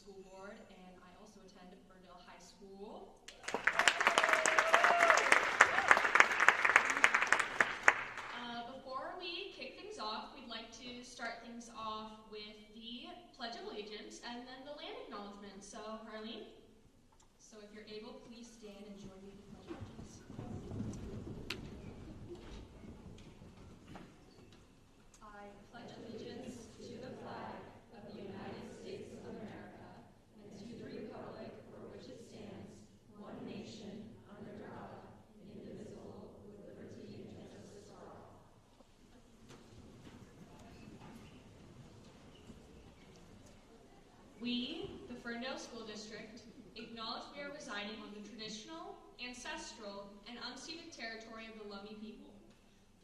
school board, and I also attend Ferndale High School. Before we kick things off, we'd like to start things off with the Pledge of Allegiance and then the land acknowledgement. So, Harleen, so if you're able, please stand and join me in the Pledge of Allegiance. I pledge allegiance to the flag of the United States of America and to the republic for which it stands, one nation, under God, indivisible, with liberty and justice for all. We, the Ferndale School District, acknowledge we are residing on the traditional, ancestral, and unceded territory of the Lummi people.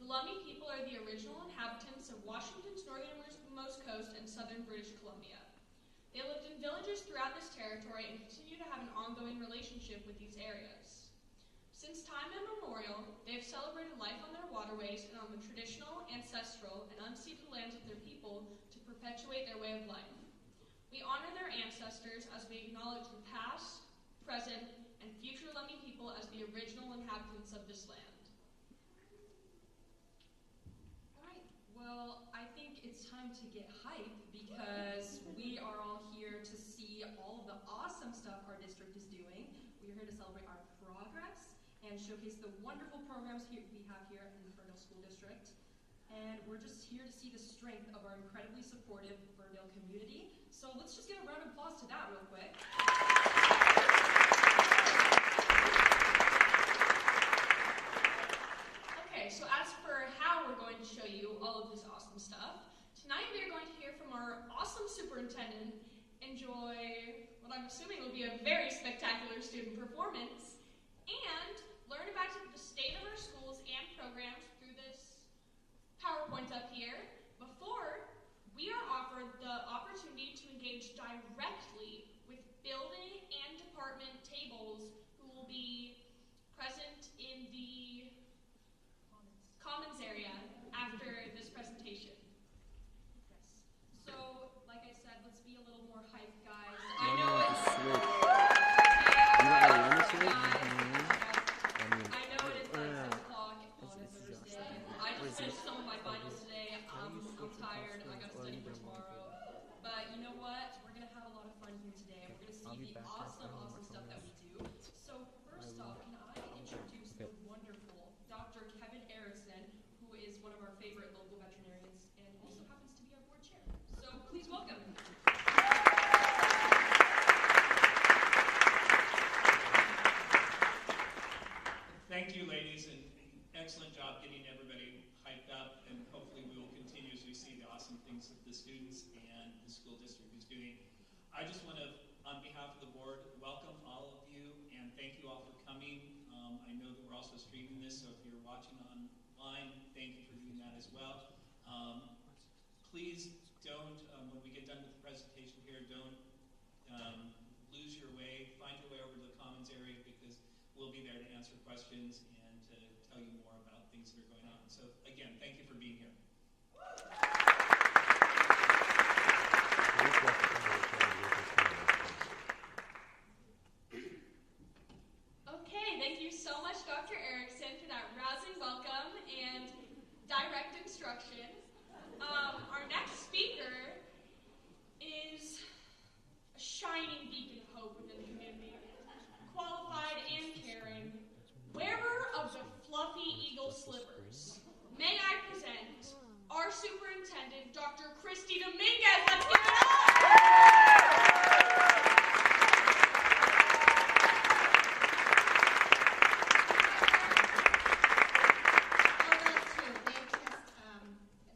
The Lummi people are the original inhabitants of Washington's northernmost coast and southern British Columbia. They lived in villages throughout this territory and continue to have an ongoing relationship with these areas. Since time immemorial, they have celebrated life on their waterways and on the traditional, ancestral, and unceded lands of their people to perpetuate their way of life. We honor their ancestors as we acknowledge the past, present, and future Lummi people as the original inhabitants of this land. All right, well, I think it's time to get hype because we are all here to see all of the awesome stuff our district is doing. We're here to celebrate our progress and showcase the wonderful programs we have here in the Ferndale School District. And we're just here to see the strength of our incredibly supportive Ferndale community. So let's just give a round of applause to that real quick. Okay, so as for how we're going to show you all of this awesome stuff, tonight we are going to hear from our awesome superintendent, enjoy what I'm assuming will be a very spectacular student performance, and learn about the state of our schools and programs through this PowerPoint up here before we are offered the opportunity to engage directly with building and department tables who will be present in the Commons area after this presentation. Yes. So, like I said, let's be a little more hype, guys. I know it's it is like 6 o'clock on a Thursday. I just finished some of my finals today. I'm tired. I gotta study for tomorrow. But you know what? We're gonna have a lot of fun here today. We're gonna see the awesome stuff that we do. So first off, can I introduce the wonderful Dr. Kevin Erickson, who is one of our favorite local veterinarians and also happens to be our board chair. So please welcome. Thank you, ladies, and excellent job getting everybody hyped up, and hopefully we will continue as we see the awesome things that the students and the school district is doing. I just want to, on behalf of the board, welcome all of you, and thank you all for coming. I know that we're also streaming this, so if you're watching online, thank you for doing that as well. Please don't, when we get done with the presentation here, don't lose your way. Find your way over to the Commons area because we'll be there to answer questions and to tell you more about things that are going on. So again, thank you for being here. Okay, thank you so much, Dr. Erickson, for that rousing welcome and direct instruction. Our next speaker is a shining beacon of hope within the community, qualified and caring, wearer of the fluffy eagle slippers. May I present our superintendent, Dr. Christy Dominguez. Let's give it up!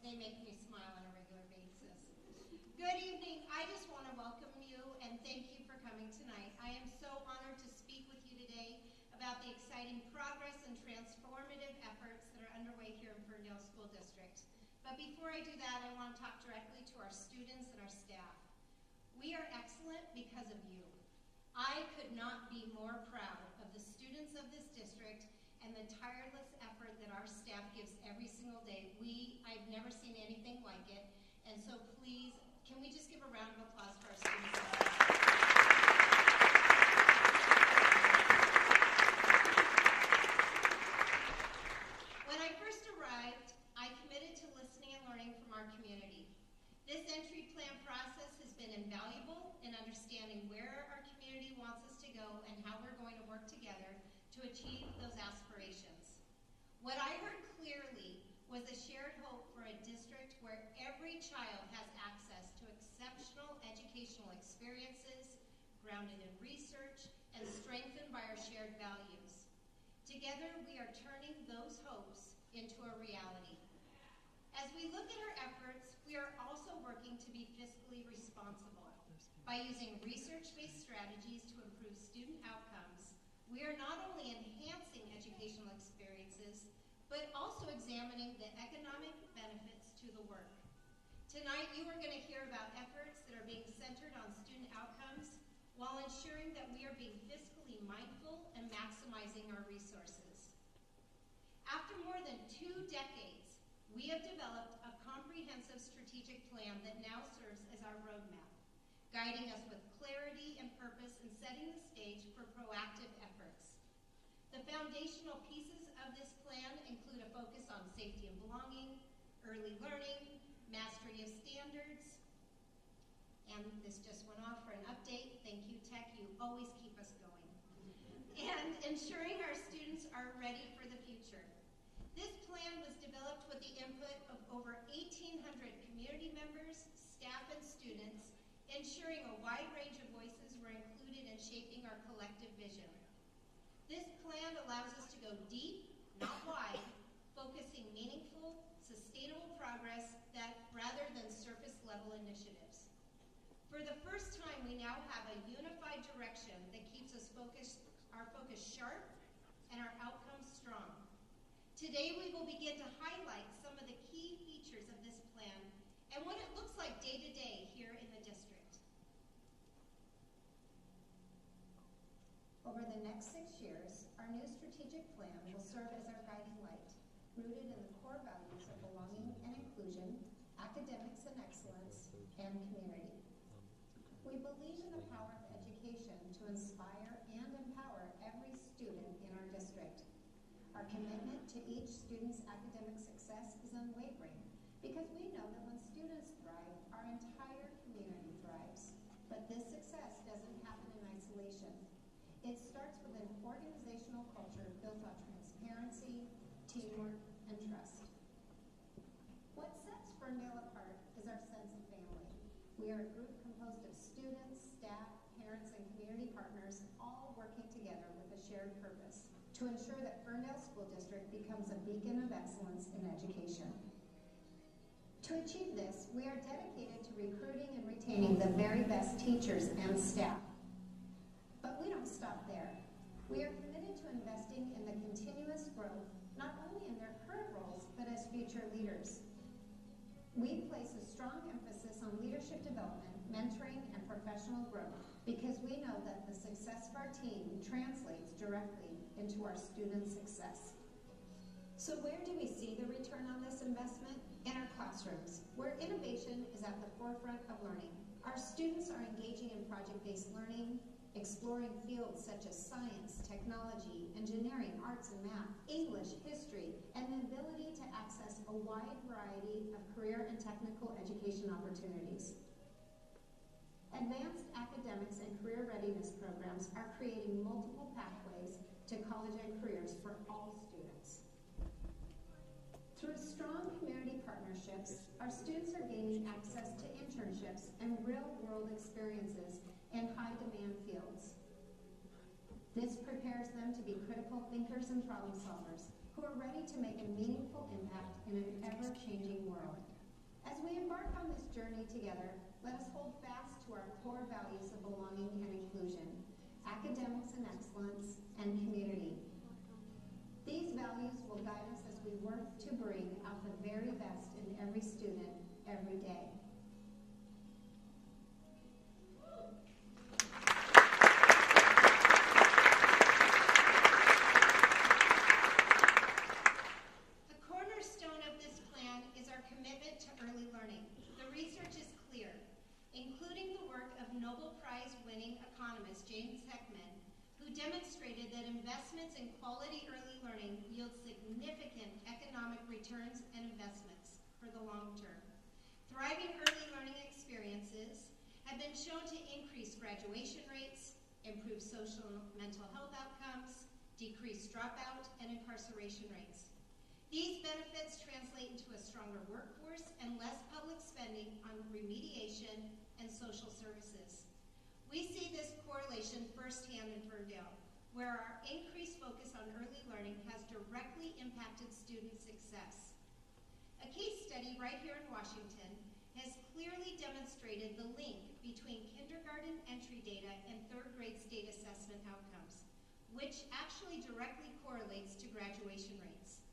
They make me smile on a regular basis. Good evening. I just want to welcome you and thank you for coming tonight. I am so honored to speak with you today about the exciting progress and transformative efforts that are underway here in Ferndale School District. But before I do that, I want to talk directly to our students and our staff. We are excellent because of you. I could not be more proud of the students of this district and the tireless effort that our staff gives every single day. I've never seen anything like it. And so please, can we just give a round of applause for our students? to achieve those aspirations. What I heard clearly was a shared hope for a district where every child has access to exceptional educational experiences, grounded in research, and strengthened by our shared values. Together, we are turning those hopes into a reality. As we look at our efforts, we are also working to be fiscally responsible. By using research-based strategies to improve student outcomes, we are not only enhancing educational experiences, but also examining the economic benefits to the work. Tonight, you are going to hear about efforts that are being centered on student outcomes while ensuring that we are being fiscally mindful and maximizing our resources. After more than 2 decades, we have developed a comprehensive strategic plan that now serves as our roadmap, guiding us with clarity and purpose and setting the stage for proactive efforts. The foundational pieces of this plan include a focus on safety and belonging, early learning, mastery of standards, and this just went off for an update. Thank you, Tech. You always keep us going. And ensuring our students are ready for the future. This plan was developed with the input of over 1,800 community members, staff, and students, ensuring a wide range of voices were included in shaping our collective vision. This plan allows us to go deep, not wide, focusing meaningful, sustainable progress rather than surface-level initiatives. For the first time, we now have a unified direction that keeps our focus sharp and our outcomes strong. Today, we will begin to highlight some of the key features of this plan and what it looks like day to day here in the district. Over the next 6 years, our new strategic plan will serve as our guiding light, rooted in the core values of belonging and inclusion, academics and excellence, and community. We believe in the power of education to inspire and empower every student in our district. Our commitment to each student's academic success is unwavering because we know that when students thrive, our entire community thrives. But this success doesn't happen in isolation. It starts with an organizational culture built on transparency, teamwork, and trust. What sets Ferndale apart is our sense of family. We are a group composed of students, staff, parents, and community partners, all working together with a shared purpose to ensure that Ferndale School District becomes a beacon of excellence in education. To achieve this, we are dedicated to recruiting and retaining the very best teachers and staff. But we don't stop there. We are committed to investing in the continuous growth, not only in their current roles, but as future leaders. We place a strong emphasis on leadership development, mentoring, and professional growth because we know that the success of our team translates directly into our students' success. So where do we see the return on this investment? In our classrooms, where innovation is at the forefront of learning. Our students are engaging in project-based learning, exploring fields such as science, technology, engineering, arts and math, English, history, and the ability to access a wide variety of career and technical education opportunities. Advanced academics and career readiness programs are creating multiple pathways to college and careers for all students. Through strong community partnerships, our students are gaining access to internships and real-world experiences in high-demand fields. This prepares them to be critical thinkers and problem solvers who are ready to make a meaningful impact in an ever-changing world. As we embark on this journey together, let us hold fast to our core values of belonging and inclusion, academics and excellence, and community. These values will guide us as we work to bring out the very best in every student every day. The cornerstone of this plan is our commitment to early learning. The research is clear, including the work of Nobel Prize-winning economist James Heckman, who demonstrated that investments in quality early learning yield significant economic returns and investments for the long term. Thriving early learning experiences have been shown to increase graduation rates, improve social and mental health outcomes, decreased dropout, and incarceration rates. These benefits translate into a stronger workforce and less public spending on remediation and social services. We see this correlation firsthand in Ferndale, where our increased focus on early learning has directly impacted student success. A case study right here in Washington has clearly demonstrated the link between kindergarten entry data and third grade state assessment outcomes, which actually directly correlates to graduation rates.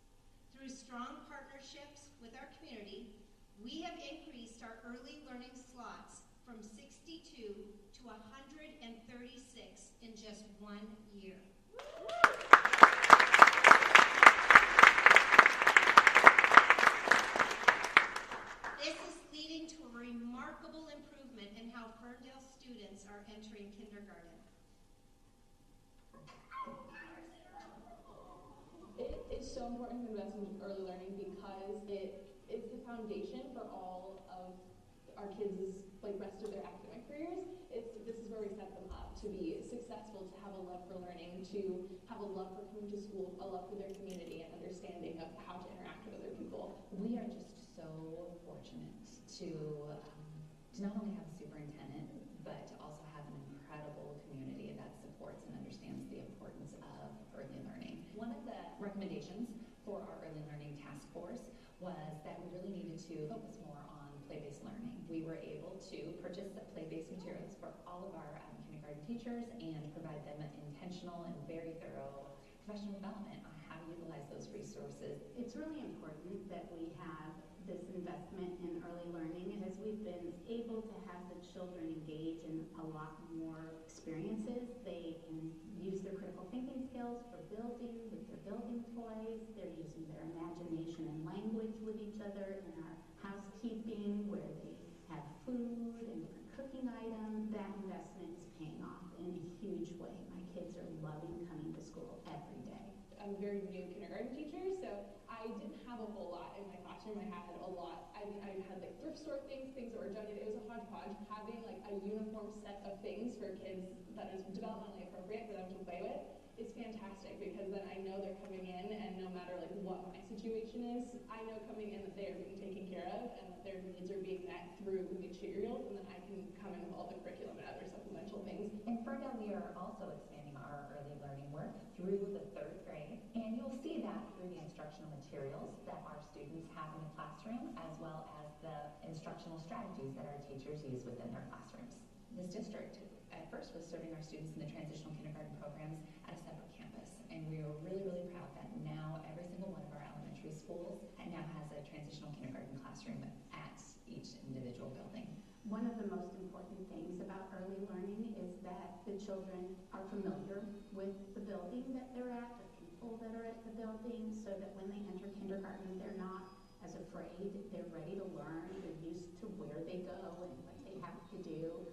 Through strong partnerships with our community, we have increased our early learning slots from 62 to 136 in just 1 year. This is leading to a remarkable improvement in how Ferndale students are entering kindergarten. It's so important to invest in early learning because it is the foundation for all of our kids' rest of their academic careers. This is where we set them up to be successful, to have a love for learning, to have a love for coming to school, a love for their community, and understanding of how to interact with other people. We are just so fortunate to not only have a superintendent, but to also have an incredible community that supports and understands the importance of early learning. One of the recommendations for our early learning task force was that we really needed to focus more on play-based learning. We were able to purchase play-based materials for all of our kindergarten teachers and provide them intentional and very thorough professional development on how to utilize those resources. It's really important that we have this investment in early learning as we've been able to have the children engage in a lot more experiences. They can use their critical thinking skills for building with their building toys. They're using their imagination and language with each other in our housekeeping where they have food and different cooking items. That investment is paying off in a huge way. My kids are loving coming to school every day. I'm a very new kindergarten teacher, so I didn't have a whole lot in my classroom. I had a lot. I had thrift store things that were donated. It was a hodgepodge. Having a uniform set of things for kids that is developmentally appropriate for them to play with is fantastic, because then I know they're coming in, and no matter what my situation is, I know coming in that they are being taken care of and that their needs are being met through materials, and then I can come in with all the curriculum and other supplemental things. In Ferndale, we are also expanding our early learning work through the 3rd grade, and you'll see that through the instructional materials that our students have in the classroom, as well as the instructional strategies that our teachers use within their classrooms. This district at first was serving our students in the transitional kindergarten programs at a separate campus, and we are really, really proud that now every single one of our elementary schools now has a transitional kindergarten classroom at each individual building. One of the most important things about early learning is that the children are familiar with the building that they're at, the people that are at the building, so that when they enter kindergarten, they're not as afraid. They're ready to learn. They're used to where they go and what they have to do.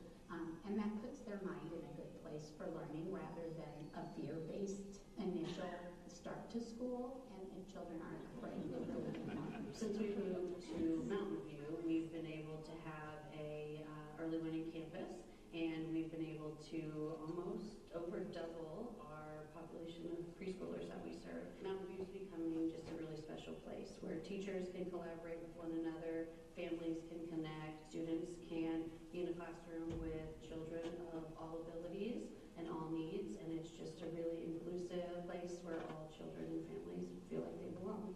And that puts their mind in a good place for learning rather than a fear-based initial start to school, and children aren't afraid. They really want. Since we moved to Mountain View, we've been able to have a early learning campus, and we've been able to almost over double our population of preschoolers that we serve. Mountain View is becoming just a really special place where teachers can collaborate with one another, families can connect, students can be in a classroom with children of all abilities and all needs, and it's just a really inclusive place where all children and families feel like they belong.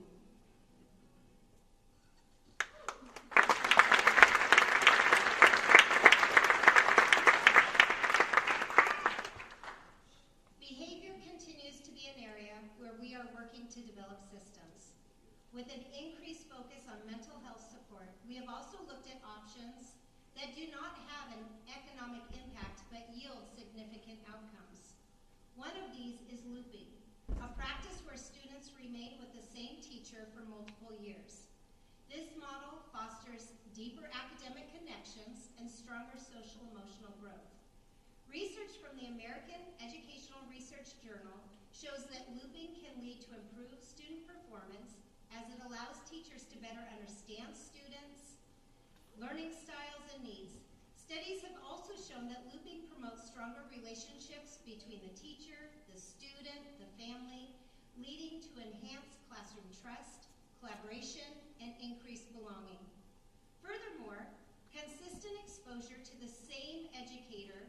Behavior continues to be an area where we are working to develop systems. With an increased focus on mental health support, we have also looked at options that do not have an economic impact but yield significant outcomes. One of these is looping, a practice where students remain with the same teacher for multiple years. This model fosters deeper academic connections and stronger social emotional growth. Research from the American Educational Research Journal shows that looping can lead to improved student performance as it allows teachers to better understand students, learning styles, and needs. Studies have also shown that looping promotes stronger relationships between the teacher, the student, student, the family, leading to enhanced classroom trust, collaboration, and increased belonging. Furthermore, consistent exposure to the same educator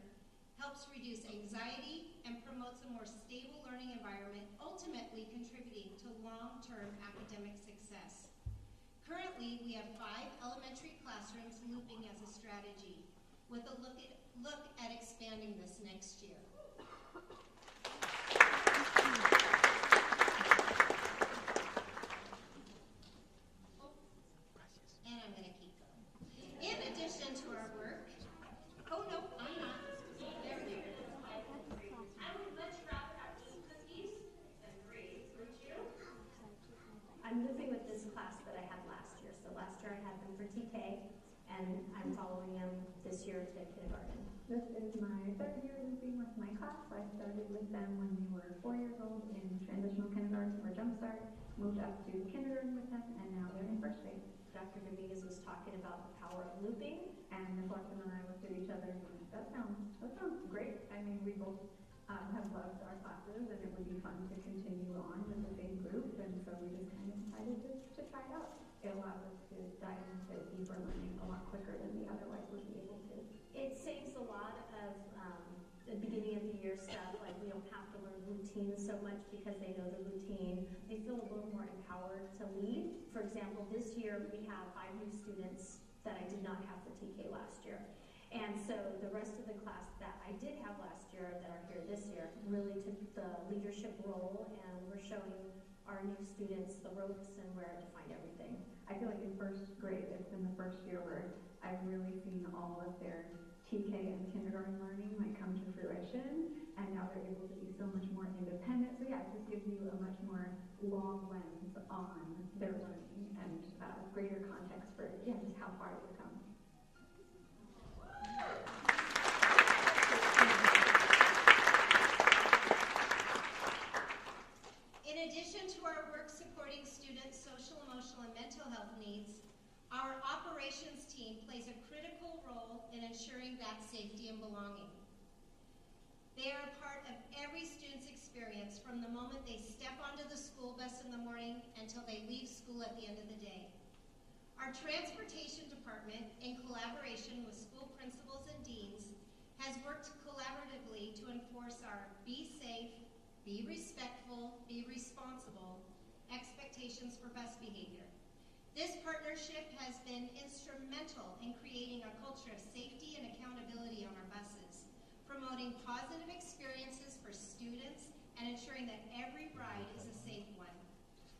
helps reduce anxiety and promotes a more stable learning environment, ultimately contributing to long-term academic success. Currently, we have 5 elementary classrooms looping as a strategy, with a look at expanding this next year. And I'm going to keep going. In addition to our work, oh no, I'm not. There we go. I would much rather have eat cookies than grades, would you? I'm moving with this class that I had last year. So last year I had them for TK, and I'm following them this year to kindergarten. This is my 3rd year looping with my class. I started with them when they were 4 years old in transitional kindergarten or Jumpstart, moved up to kindergarten with them, and now they're in 1st grade. Dr. Dominguez was talking about the power of looping. And Ms. Larson and I looked at each other and went, that sounds great. I mean, we both have loved our classes, and it would be fun to continue on with the same group, and so we just kind of decided to try it out. It allows us to dive into deeper learning a lot quicker than we otherwise would be able to. It saves a lot of the beginning of the year stuff, like we don't have to learn routine so much because they know the routine. They feel a little more empowered to lead. For example, this year we have 5 new students that I did not have for TK last year. And so the rest of the class that I did have last year that are here this year really took the leadership role, and we're showing our new students the ropes and where to find everything. I feel like in 1st grade, it's been the first year where I've really seen all of their TK and kindergarten learning come to fruition, and now they're able to be so much more independent. So yeah, it just gives you a much more long lens on their learning and greater context for just how far they've come. In addition to our work supporting students' social, emotional, and mental health needs, our operations team plays a critical role in ensuring that safety and belonging. They are a part of every student's experience from the moment they step onto the school bus in the morning until they leave school at the end of the day. Our transportation department, in collaboration with school principals and deans, has worked collaboratively to enforce our be safe, be respectful, be responsible expectations for bus behavior. This partnership has been instrumental in creating a culture of safety and accountability on our buses, promoting positive experiences for students and ensuring that every ride is a safe one.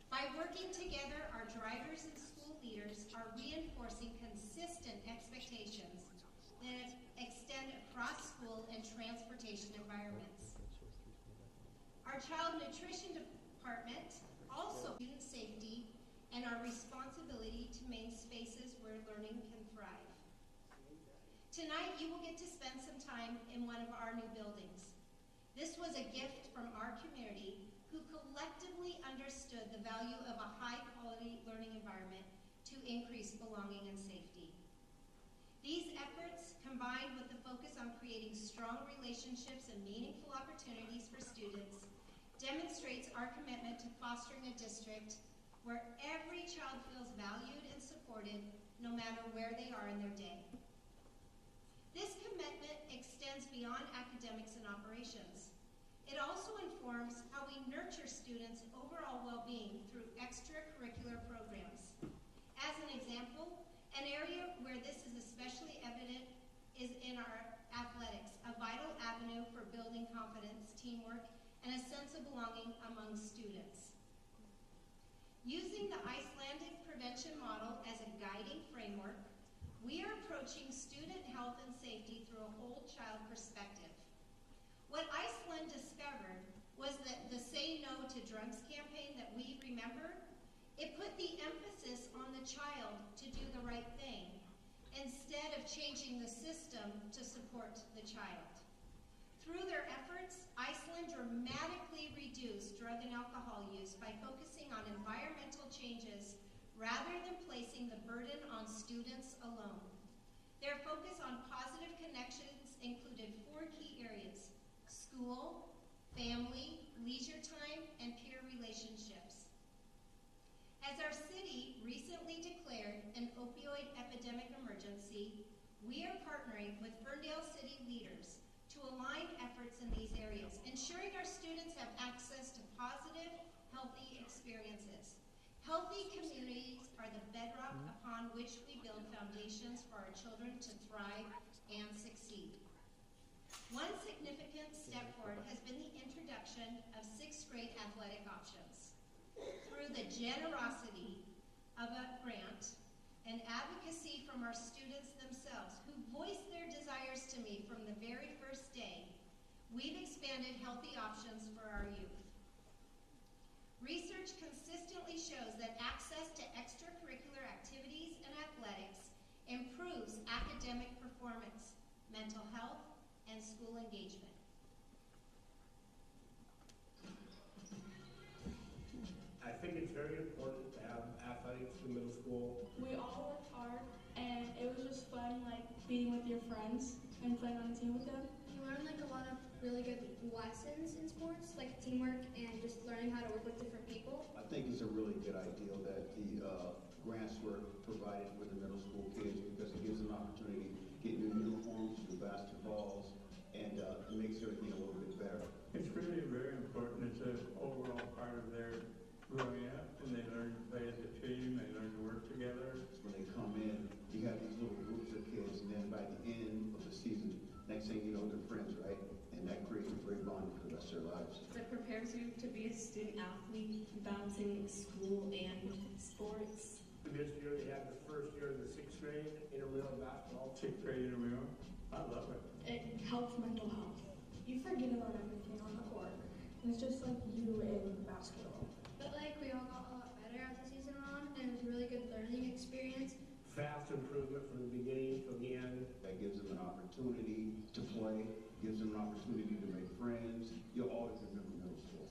By working together, our drivers and school leaders are reinforcing consistent expectations that extend across school and transportation environments. Our child nutrition department also student safety and our responsibility to make spaces where learning can thrive. Tonight, you will get to spend some time in one of our new buildings. This was a gift from our community who collectively understood the value of a high-quality learning environment to increase belonging and safety. These efforts, combined with the focus on creating strong relationships and meaningful opportunities for students, demonstrates our commitment to fostering a district where every child feels valued and supported no matter where they are in their day. This commitment extends beyond academics and operations. It also informs how we nurture students' overall well-being through extracurricular programs. As an example, an area where this is especially evident is in our athletics, a vital avenue for building confidence, teamwork, and a sense of belonging among students. Using the Icelandic prevention model as a guiding framework, we are approaching student health and safety through a whole child perspective. What Iceland discovered was that the Say No to Drugs campaign that we remember, it put the emphasis on the child to do the right thing instead of changing the system to support the child. Through their efforts, Iceland dramatically reduced drug and alcohol use by focusing on environmental changes rather than placing the burden on students alone. Their focus on positive connections included 4 key areas: school, family, leisure time, and peer relationships. As our city recently declared an opioid epidemic emergency, we are partnering with Ferndale city leaders to align efforts in these areas, ensuring our students have access to positive, healthy experiences. Healthy communities are the bedrock upon which we build foundations for our children to thrive and succeed. One significant step forward has been the introduction of 6th grade athletic options. Through the generosity of a grant and advocacy from our students themselves, who voiced their desires to me from the very first day, we've expanded healthy options for our youth. Research consistently shows that access to extracurricular activities and athletics improves academic performance, mental health, and school engagement. I think it's very important to have athletics in middle school. We all worked hard, and it was just fun, like being with your friends and playing on the team with them. You learn like a lot of really good lessons in sports, like teamwork and just learning how to work with different people. I think it's a really good idea that the grants were provided for the middle school kids because it gives them an opportunity to get new uniforms, new basketballs, and it makes everything a little bit better. It's really very important. It's an overall part of their growing up, and they learn to play as a team, they learn to work together. When they come in, you have these little groups of kids, and then by the end of the season, next thing you know, they're friends, right? And that creates a great bond for the rest of their lives. It prepares you to be a student athlete, balancing school and sports. This year they had the first year of the 6th grade intramural basketball. 6th grade intramural, I love it. It helps mental health. You forget about everything on the court, and it's just like you in basketball. But like we all got a lot better as the season went on, and it was a really good learning experience. Fast improvement from the beginning to the end. That gives them an opportunity to play, gives them an opportunity to make friends. You'll always remember middle school.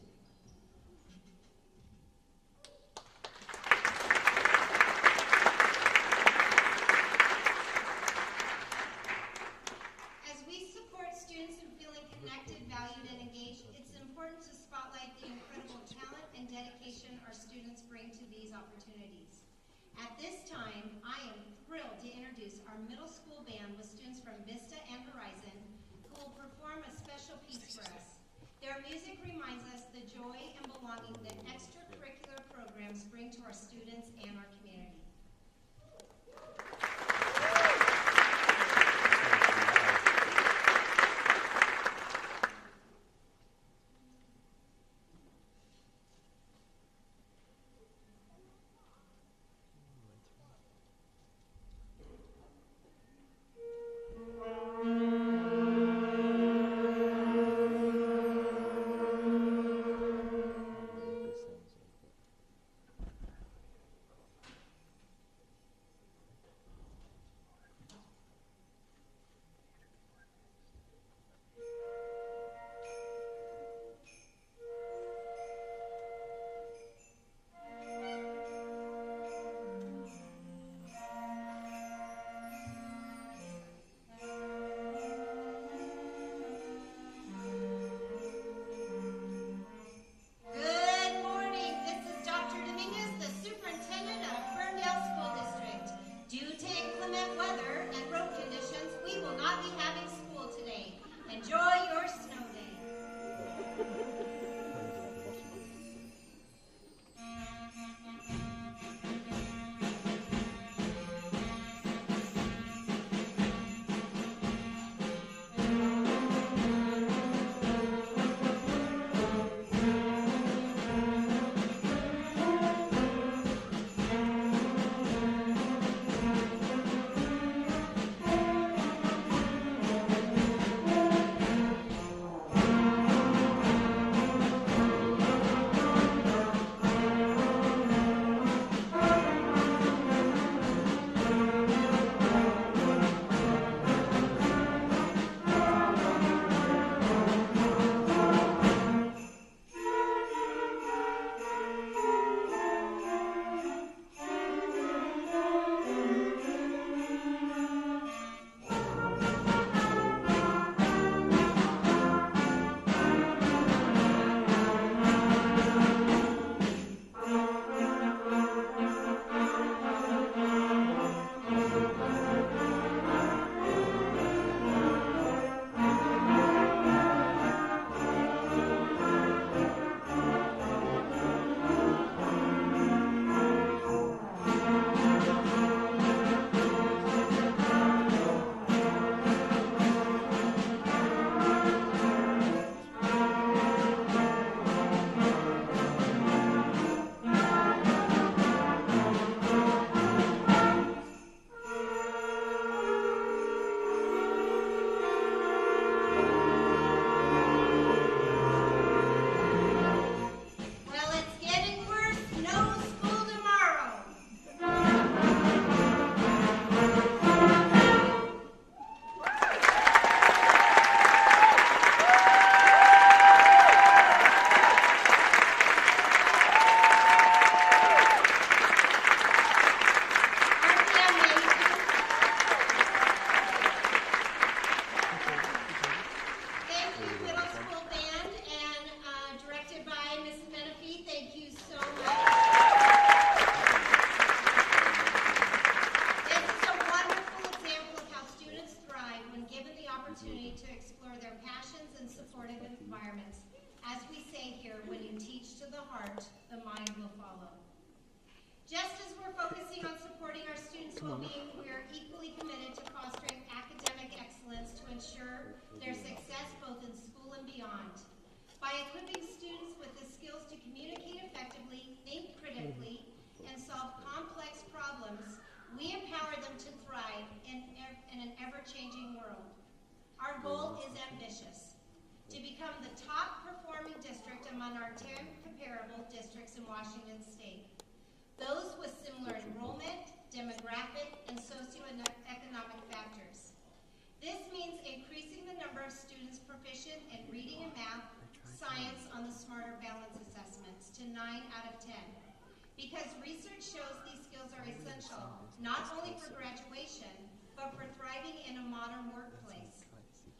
As we support students in feeling connected, valued, and engaged, it's important to spotlight the incredible talent and dedication our students bring to these opportunities. At this time, I am thrilled to introduce our middle school band with students from Vista and Horizon who will perform a special piece for us. Their music reminds us the joy and belonging that extracurricular programs bring to our students and our community. environments. As we say here, when you teach to the heart, the mind will follow. Just as we're focusing on supporting our students' well-being, we are equally committed to fostering academic excellence to ensure their success both in school and beyond. By equipping students with the skills to communicate effectively, think critically, and solve complex problems, we empower them to thrive in an ever-changing world. Our goal is ambitious: to become the top-performing district among our 10 comparable districts in Washington State. Those with similar enrollment, demographic, and socioeconomic factors. This means increasing the number of students proficient in reading and math, science on the Smarter Balance assessments to 9 out of 10. Because research shows these skills are essential not only for graduation, but for thriving in a modern workplace.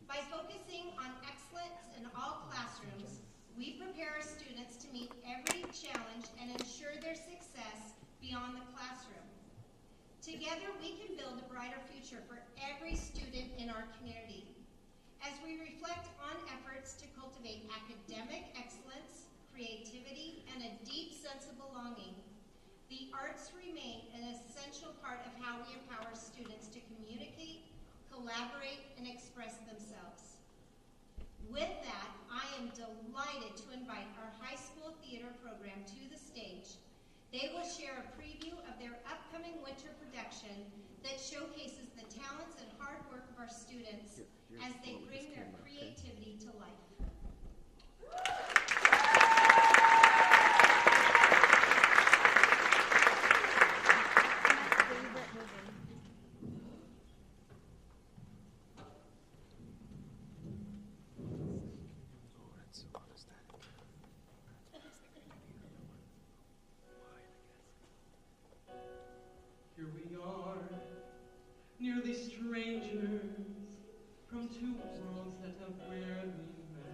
By focusing on excellence in all classrooms, we prepare our students to meet every challenge and ensure their success beyond the classroom. Together, we can build a brighter future for every student in our community. As we reflect on efforts to cultivate academic excellence, creativity, and a deep sense of belonging, the arts remain an essential part of how we empower students to communicate, collaborate, and express themselves. With that, I am delighted to invite our high school theater program to the stage. They will share a preview of their upcoming winter production that showcases the talents and hard work of our students as they bring their creativity to life. Here we are, nearly strangers from two worlds that have rarely met.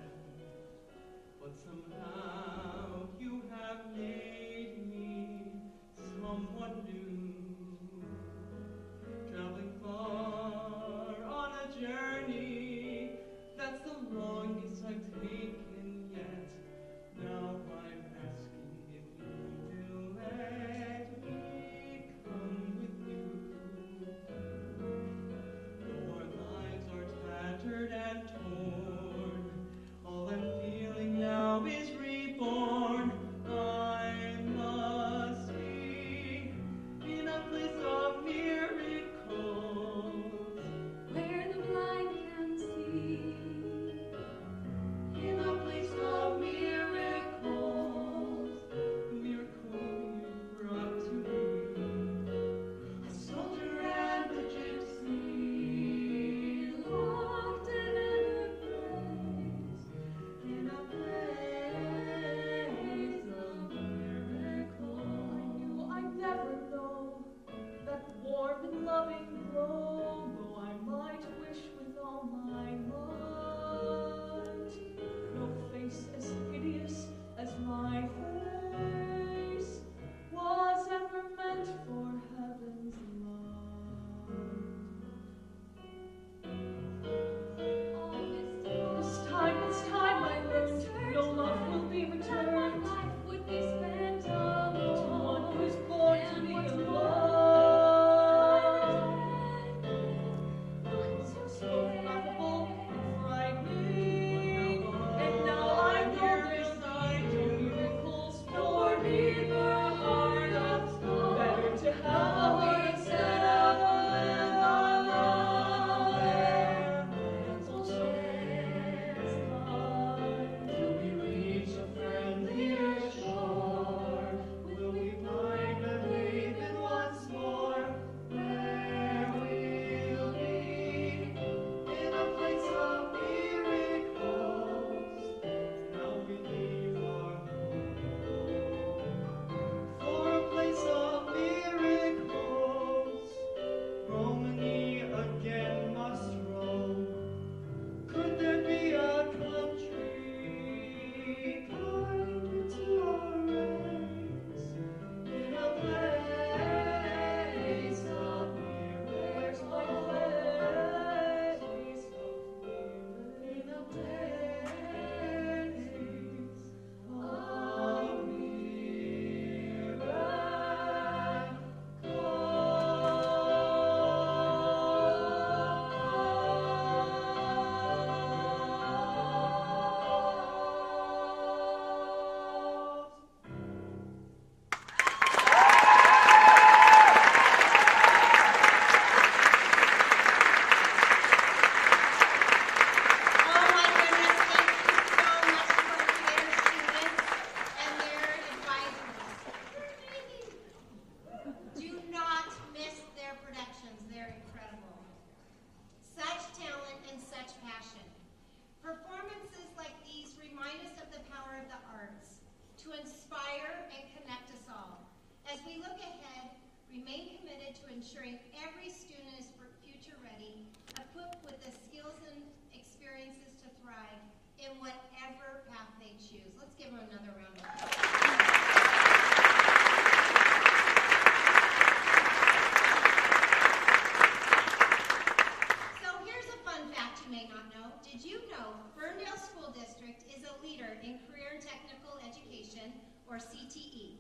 Technical Education, or CTE.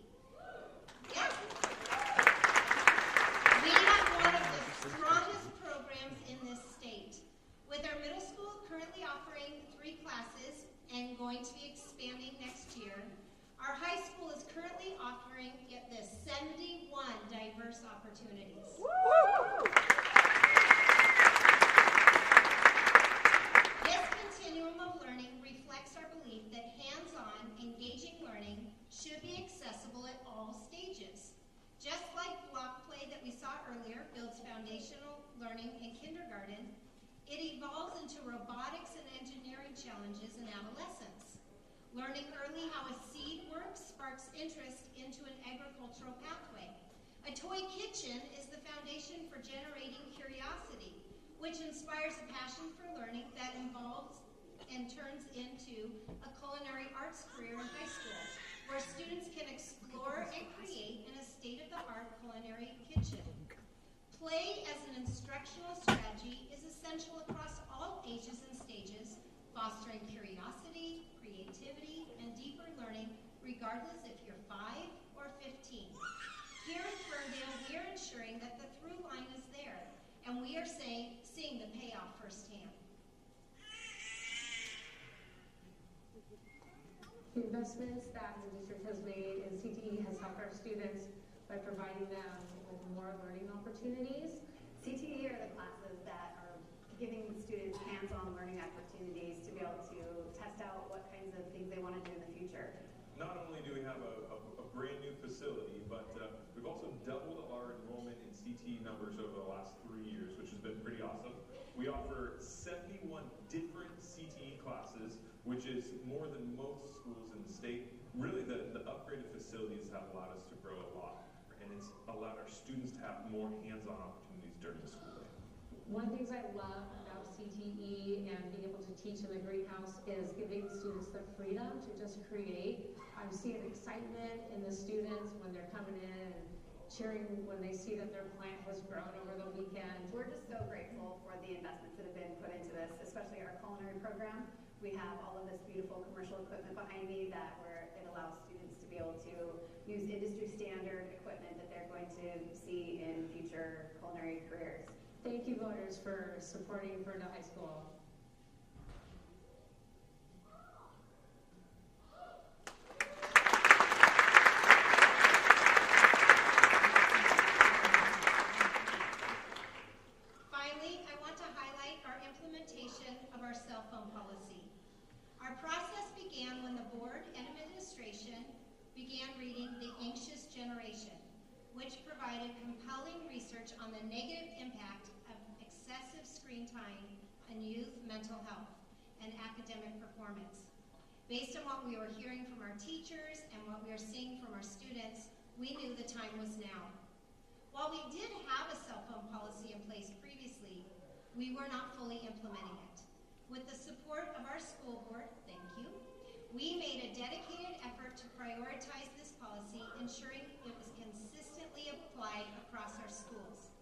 Yes. We have one of the strongest programs in this state, with our middle school currently offering 3 classes and going to be expanding next year. Our high school is currently offering, get this, 71 diverse opportunities. This continuum of learning reflects our belief that hands-on, engaging learning should be accessible at all stages. Just like block play that we saw earlier builds foundational learning in kindergarten, it evolves into robotics and engineering challenges in adolescence. Learning early how a seed works sparks interest into an agricultural pathway. A toy kitchen is the foundation for generating curiosity, which inspires a passion for learning that involves and turns into a culinary arts career in high school, where students can explore and create in a state-of-the-art culinary kitchen. Play as an instructional strategy is essential across all ages and stages, fostering curiosity, creativity, and deeper learning, regardless if you're 5 or 15. Here in Ferndale, we are ensuring that the through line is there, and we are seeing the payoff firsthand. The investments that the district has made in CTE has helped our students by providing them with more learning opportunities. CTE are the classes that are giving the students hands-on learning opportunities to be able to test out what kinds of things they want to do in the future. Not only do we have a brand new facility, but we've also doubled our enrollment in CTE numbers over the last 3 years, which has been pretty awesome. We offer 71 different CTE classes, which is more than most schools in the state. Really, the upgraded facilities have allowed us to grow a lot, and it's allowed our students to have more hands-on opportunities during the school day. One of the things I love about CTE and being able to teach in the greenhouse is giving students the freedom to just create. I'm seeing excitement in the students when they're coming in and cheering when they see that their plant has grown over the weekend. We're just so grateful for the investments that have been put into this, especially our culinary program. We have all of this beautiful commercial equipment behind me where it allows students to be able to use industry standard equipment that they're going to see in future culinary careers. Thank you, voters, for supporting Ferndale High School. Finally, I want to highlight our implementation of our cell phone policy. Our process began when the board and administration began reading The Anxious Generation, which provided compelling research on the negative impact of excessive screen time on youth mental health and academic performance. Based on what we were hearing from our teachers and what we are seeing from our students, we knew the time was now. While we did have a cell phone policy in place previously, we were not fully implementing it. With the support of our school board, thank you, we made a dedicated effort to prioritize this policy, ensuring it was consistently applied across our schools.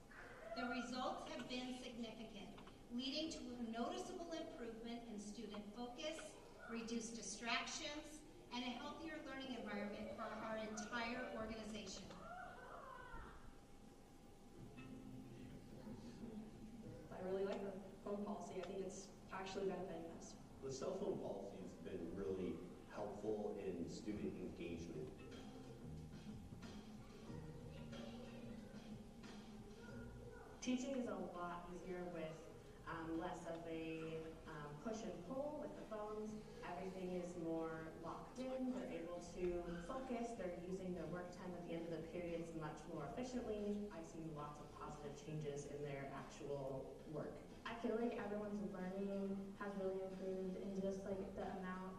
The results have been significant, leading to a noticeable improvement in student focus, reduced distractions, and a healthier learning environment for our entire organization. I really like the phone policy. I think it's actually benefiting us. The cell phone policy has been really helpful in student engagement. Teaching is a lot easier with less of a push and pull with the phones. Everything is more locked in. They're able to focus. They're using their work time at the end of the periods much more efficiently. I've seen lots of positive changes in their actual work. I feel like everyone's learning has really improved, and just like the amount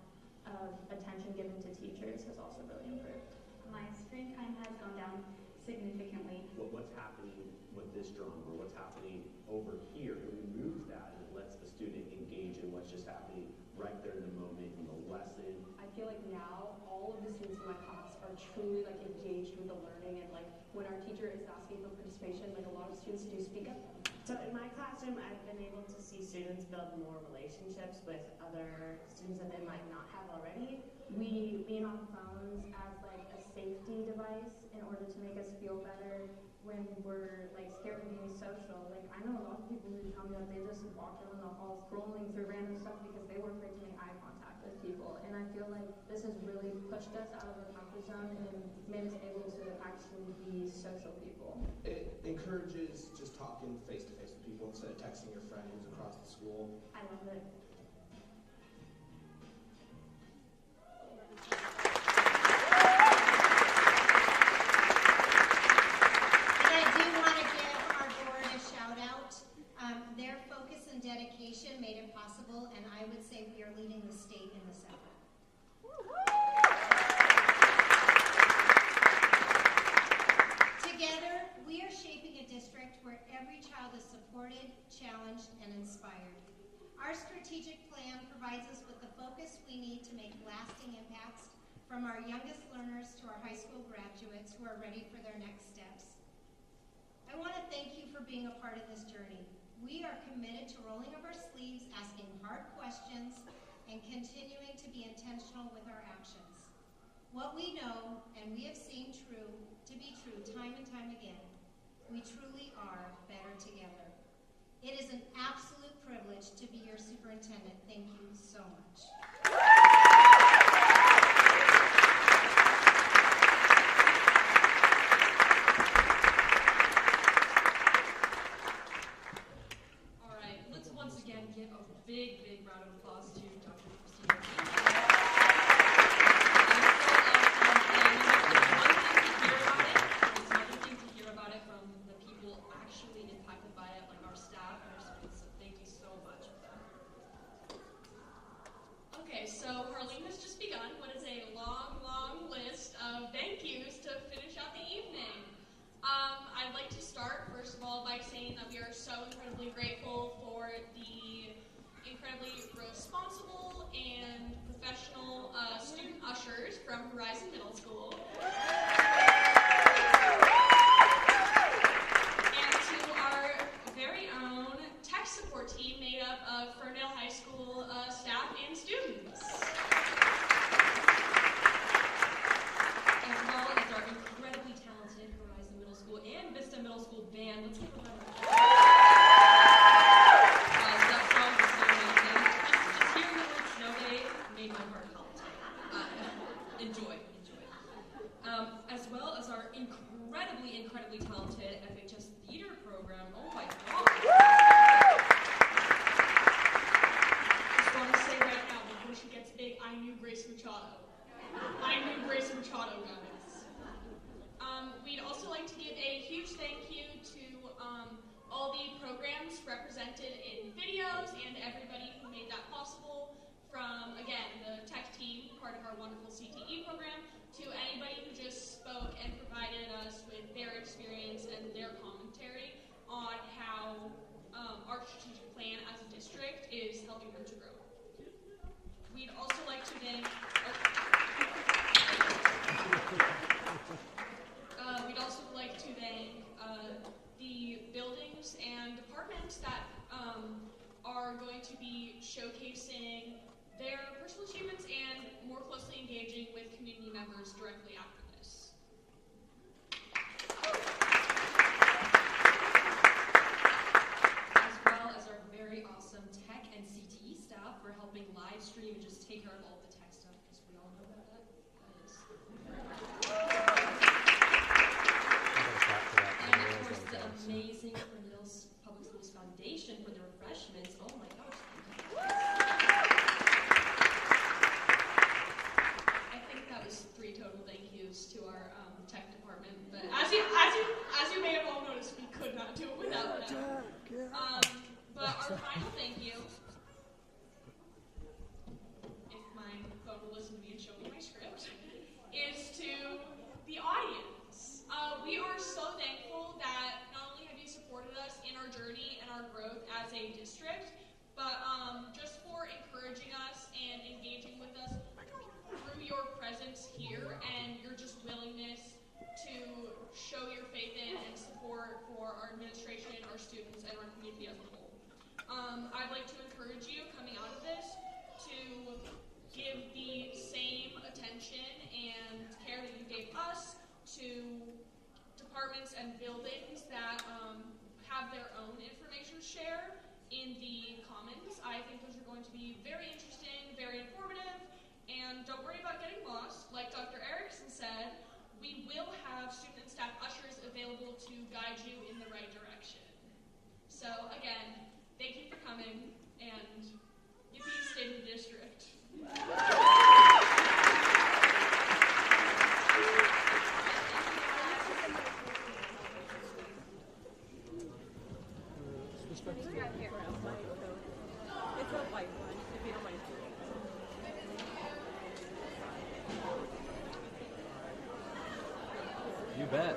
of attention given to teachers has also really improved. My screen time has gone down significantly. What's happening with this drama, or what's happening over here, it removes that and it lets the student engage in what's just happening right there in the moment in the lesson. I feel like now all of the students in my class are truly like engaged with the learning, and like when our teacher is asking for participation, like a lot of students do speak up. So in my classroom, I've been able to see students build more relationships with other students that they might not have already. We being on phones as like a safety device in order to make us feel better when we're like scared of being social. Like I know a lot of people who tell me that they just walk around the hall scrolling through random stuff because they were afraid to make eye contact with people. And I feel like this has really pushed us out of our comfort zone and made us able to actually be social people. It encourages just talking face to face with people instead of texting your friend who's across the school. I love it. Their focus and dedication made it possible, and I would say we are leading the state in this effort. Together, we are shaping a district where every child is supported, challenged, and inspired. Our strategic plan provides us with the focus we need to make lasting impacts, from our youngest learners to our high school graduates who are ready for their next steps. I want to thank you for being a part of this journey. We are committed to rolling up our sleeves, asking hard questions, and continuing to be intentional with our actions. What we know, and we have seen to be true time and time again, we truly are better together. It is an absolute privilege to be your superintendent. Thank you so much. Big round of applause to Dr. Christina. It's another thing to hear about it from the people actually impacted by it, like our staff and our students. So thank you so much for that. Okay, so Harleen has just begun what is a long list of thank yous to finish out the evening. I'd like to start, first of all, by saying that we are so incredibly grateful for the incredibly responsible and professional student ushers from Horizon Middle School. And to our very own tech support team made up of Ferndale High School staff and students. As well as our incredibly talented Horizon Middle School and Vista Middle School band. Let's give a round of applause. My heart palpitate. Enjoy. As well as our incredibly talented FHS theater program. Oh my God. Just want to say right now, before she gets big, I knew Grace Machado, guys. We'd also like to give a huge thank you to all the programs represented in videos and everybody who made that possible. From, again, the tech team, part of our wonderful CTE program, to anybody who just spoke and provided us with their experience and their commentary on how our strategic plan as a district is helping them to grow. We'd also like to thank the buildings and departments that are going to be showcasing their personal achievements and more closely engaging with community members directly after this. As well as our very awesome tech and CTE staff for helping live stream and just take care of all the tech stuff, because we all know that is. And of course the amazing Ferndale Public Schools Foundation for the refreshments. Oh my gosh. I think that was 3 total thank yous to our tech department. But as you may have all noticed, we could not do it without them. But our final thank you, if my phone will listen to me and show me my script, is to the audience. We are so thankful that not only have you supported us in our journey and our growth as a district, but just for encouraging us and engaging with us through your presence here and your just willingness to show your faith in and support for our administration, our students, and our community as a whole. I'd like to encourage you coming out of this to give the same attention departments and buildings that have their own information share in the commons. I think those are going to be very interesting, very informative, and don't worry about getting lost. Like Dr. Erickson said, we will have student and staff ushers available to guide you in the right direction. So again, thank you for coming, and yippee, State of the District. It's a white one, if you don't mind. You bet.